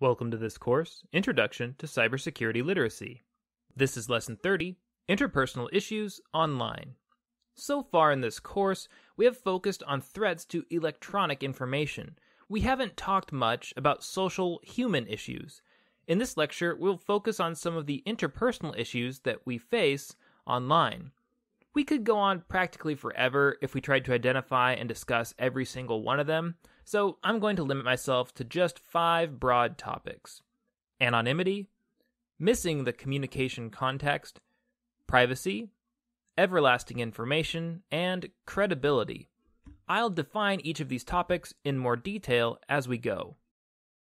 Welcome to this course, Introduction to Cybersecurity Literacy. This is Lesson 30, Interpersonal Issues Online. So far in this course, we have focused on threats to electronic information. We haven't talked much about social human issues. In this lecture, we'll focus on some of the interpersonal issues that we face online. We could go on practically forever if we tried to identify and discuss every single one of them, so I'm going to limit myself to just 5 broad topics: anonymity, missing the communication context, privacy, everlasting information, and credibility. I'll define each of these topics in more detail as we go.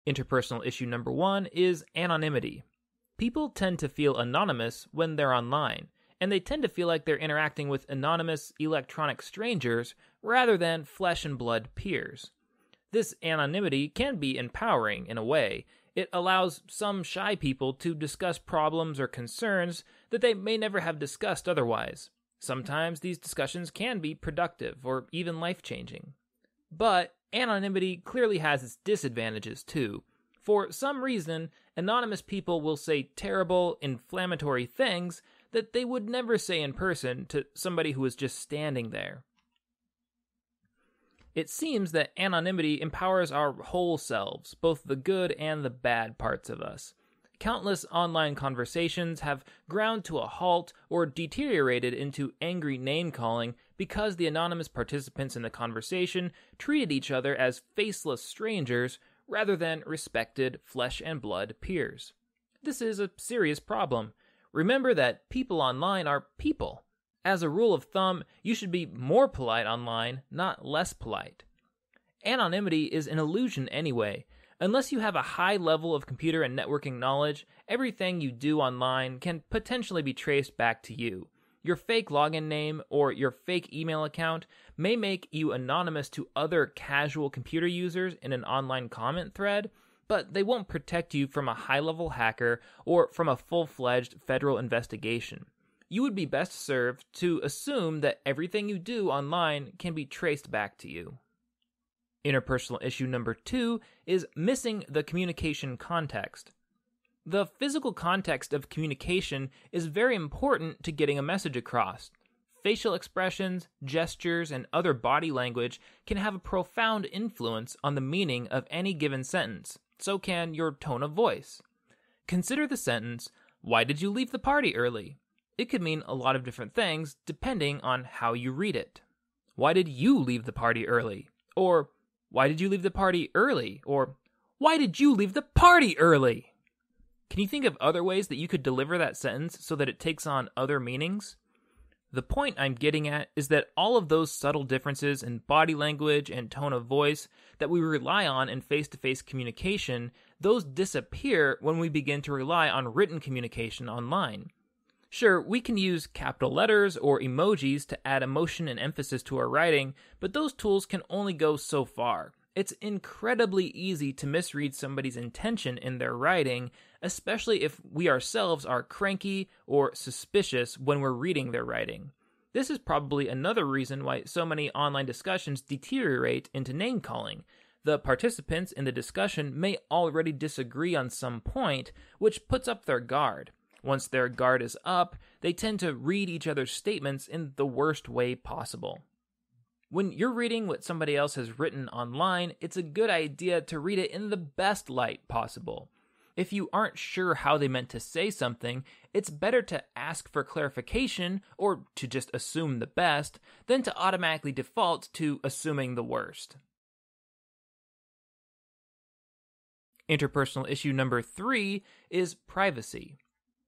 Interpersonal issue number 1 is anonymity. People tend to feel anonymous when they're online, and they tend to feel like they're interacting with anonymous electronic strangers rather than flesh and blood peers. This anonymity can be empowering in a way. It allows some shy people to discuss problems or concerns that they may never have discussed otherwise. Sometimes these discussions can be productive or even life-changing. But anonymity clearly has its disadvantages too. For some reason, anonymous people will say terrible, inflammatory things that they would never say in person to somebody who is just standing there. It seems that anonymity empowers our whole selves, both the good and the bad parts of us. Countless online conversations have ground to a halt or deteriorated into angry name-calling because the anonymous participants in the conversation treated each other as faceless strangers rather than respected flesh and blood peers. This is a serious problem. Remember that people online are people. As a rule of thumb, you should be more polite online, not less polite. Anonymity is an illusion anyway. Unless you have a high level of computer and networking knowledge, everything you do online can potentially be traced back to you. Your fake login name or your fake email account may make you anonymous to other casual computer users in an online comment thread, but they won't protect you from a high-level hacker or from a full-fledged federal investigation. You would be best served to assume that everything you do online can be traced back to you. Interpersonal issue number 2 is missing the communication context. The physical context of communication is very important to getting a message across. Facial expressions, gestures, and other body language can have a profound influence on the meaning of any given sentence. So can your tone of voice. Consider the sentence, "Why did you leave the party early?" It could mean a lot of different things depending on how you read it. Why did you leave the party early? Or, why did you leave the party early? Or, why did you leave the party early? Can you think of other ways that you could deliver that sentence so that it takes on other meanings? The point I'm getting at is that all of those subtle differences in body language and tone of voice that we rely on in face-to-face communication, those disappear when we begin to rely on written communication online. Sure, we can use capital letters or emojis to add emotion and emphasis to our writing, but those tools can only go so far. It's incredibly easy to misread somebody's intention in their writing, especially if we ourselves are cranky or suspicious when we're reading their writing. This is probably another reason why so many online discussions deteriorate into name-calling. The participants in the discussion may already disagree on some point, which puts up their guard. Once their guard is up, they tend to read each other's statements in the worst way possible. When you're reading what somebody else has written online, it's a good idea to read it in the best light possible. If you aren't sure how they meant to say something, it's better to ask for clarification or to just assume the best than to automatically default to assuming the worst. Interpersonal issue number 3 is privacy.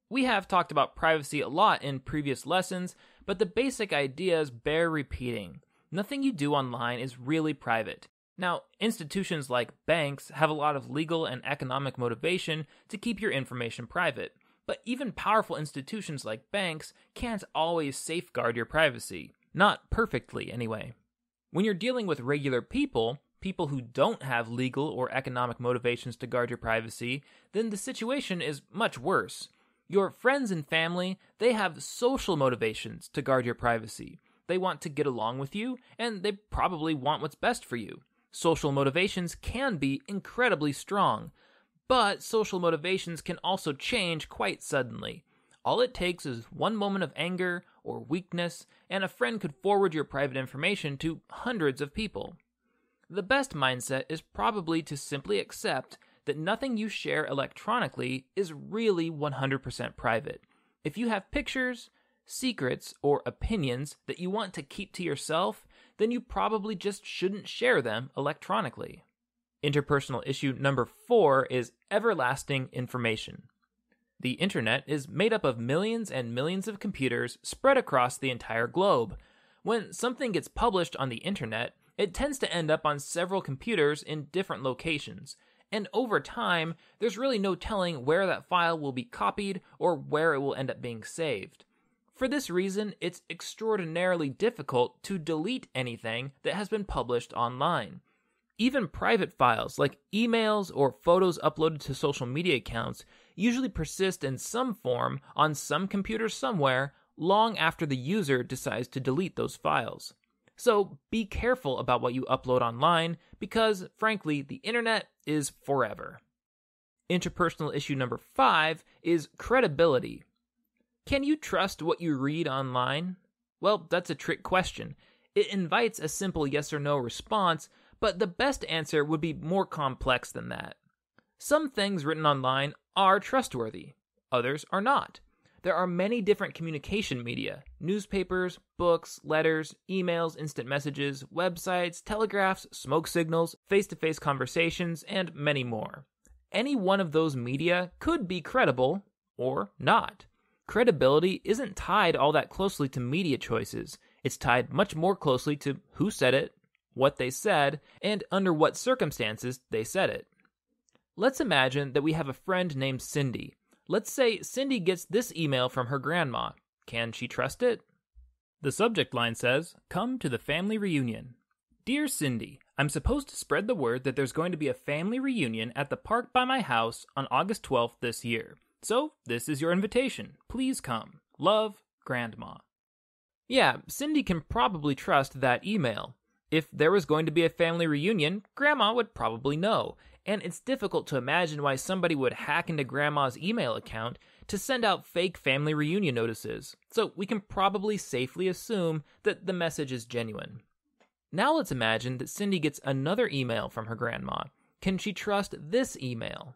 We have talked about privacy a lot in previous lessons, but the basic ideas bear repeating. Nothing you do online is really private. Now, institutions like banks have a lot of legal and economic motivation to keep your information private, but even powerful institutions like banks can't always safeguard your privacy. Not perfectly, anyway. When you're dealing with regular people who don't have legal or economic motivations to guard your privacy, then the situation is much worse. Your friends and family, they have social motivations to guard your privacy. They want to get along with you, and they probably want what's best for you. Social motivations can be incredibly strong, But social motivations can also change quite suddenly. All it takes is one moment of anger or weakness, and a friend could forward your private information to hundreds of people. The best mindset is probably to simply accept that nothing you share electronically is really 100% private. If you have pictures, secrets, or opinions that you want to keep to yourself, then you probably just shouldn't share them electronically. Interpersonal issue number 4 is everlasting information. The internet is made up of millions and millions of computers spread across the entire globe. When something gets published on the internet, it tends to end up on several computers in different locations, and over time, there's really no telling where that file will be copied or where it will end up being saved. For this reason, it's extraordinarily difficult to delete anything that has been published online. Even private files like emails or photos uploaded to social media accounts usually persist in some form on some computer somewhere long after the user decides to delete those files. So be careful about what you upload online because, frankly, the internet is forever. Interpersonal issue number 5 is credibility. Can you trust what you read online? Well, that's a trick question. It invites a simple yes or no response, but the best answer would be more complex than that. Some things written online are trustworthy, others are not. There are many different communication media: newspapers, books, letters, emails, instant messages, websites, telegraphs, smoke signals, face-to-face conversations, and many more. Any one of those media could be credible or not. Credibility isn't tied all that closely to media choices. It's tied much more closely to who said it, what they said, and under what circumstances they said it. Let's imagine that we have a friend named Cindy. Let's say Cindy gets this email from her grandma. Can she trust it? The subject line says, "Come to the family reunion." Dear Cindy, I'm supposed to spread the word that there's going to be a family reunion at the park by my house on August 12th this year. So, this is your invitation. Please come. Love, Grandma. Yeah, Cindy can probably trust that email. If there was going to be a family reunion, Grandma would probably know, and it's difficult to imagine why somebody would hack into Grandma's email account to send out fake family reunion notices, so we can probably safely assume that the message is genuine. Now let's imagine that Cindy gets another email from her grandma. Can she trust this email?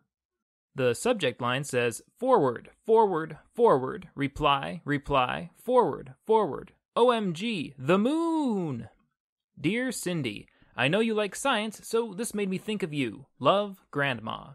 The subject line says, forward, forward, forward, reply, reply, forward, forward, OMG, the moon! Dear Cindy, I know you like science, so this made me think of you. Love, Grandma.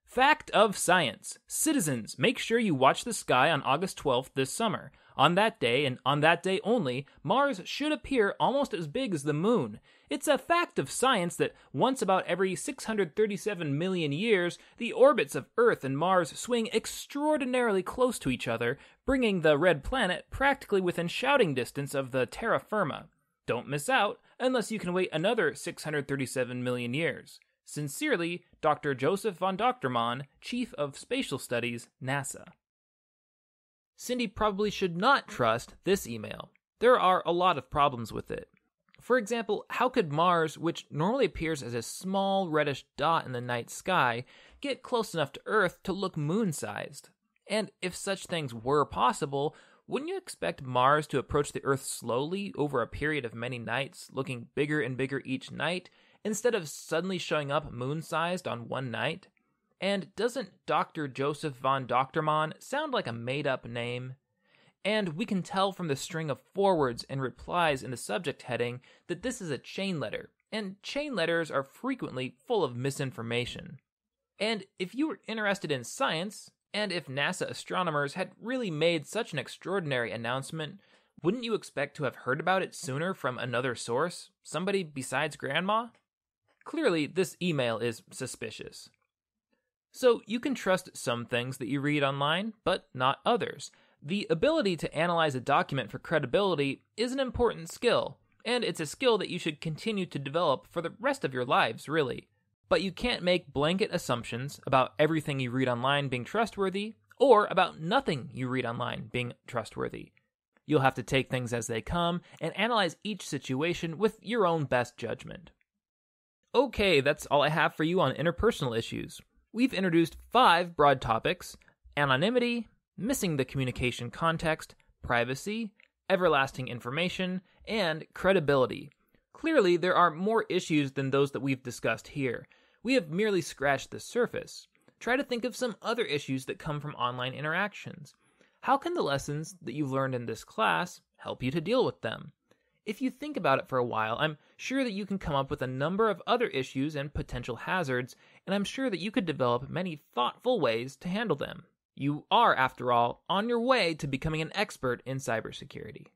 Fact of science. Citizens, make sure you watch the sky on August 12th this summer. On that day, and on that day only, Mars should appear almost as big as the moon. It's a fact of science that once about every 637 million years, the orbits of Earth and Mars swing extraordinarily close to each other, bringing the red planet practically within shouting distance of the terra firma. Don't miss out, unless you can wait another 637 million years. Sincerely, Dr. Joseph von Doctormann, Chief of Spatial Studies, NASA. Cindy probably should not trust this email. There are a lot of problems with it. For example, how could Mars, which normally appears as a small reddish dot in the night sky, get close enough to Earth to look moon-sized? And if such things were possible, wouldn't you expect Mars to approach the Earth slowly over a period of many nights, looking bigger and bigger each night, instead of suddenly showing up moon-sized on one night? And doesn't Dr. Joseph von Doctormann sound like a made-up name? And we can tell from the string of forwards and replies in the subject heading that this is a chain letter, and chain letters are frequently full of misinformation. And if you were interested in science, and if NASA astronomers had really made such an extraordinary announcement, wouldn't you expect to have heard about it sooner from another source, somebody besides Grandma? Clearly, this email is suspicious. So you can trust some things that you read online, but not others. The ability to analyze a document for credibility is an important skill, and it's a skill that you should continue to develop for the rest of your lives, really. But you can't make blanket assumptions about everything you read online being trustworthy, or about nothing you read online being trustworthy. You'll have to take things as they come and analyze each situation with your own best judgment. Okay, that's all I have for you on interpersonal issues. We've introduced 5 broad topics: anonymity, missing the communication context, privacy, everlasting information, and credibility. Clearly, there are more issues than those that we've discussed here. We have merely scratched the surface. Try to think of some other issues that come from online interactions. How can the lessons that you've learned in this class help you to deal with them? If you think about it for a while, I'm sure that you can come up with a number of other issues and potential hazards, and I'm sure that you could develop many thoughtful ways to handle them. You are, after all, on your way to becoming an expert in cybersecurity.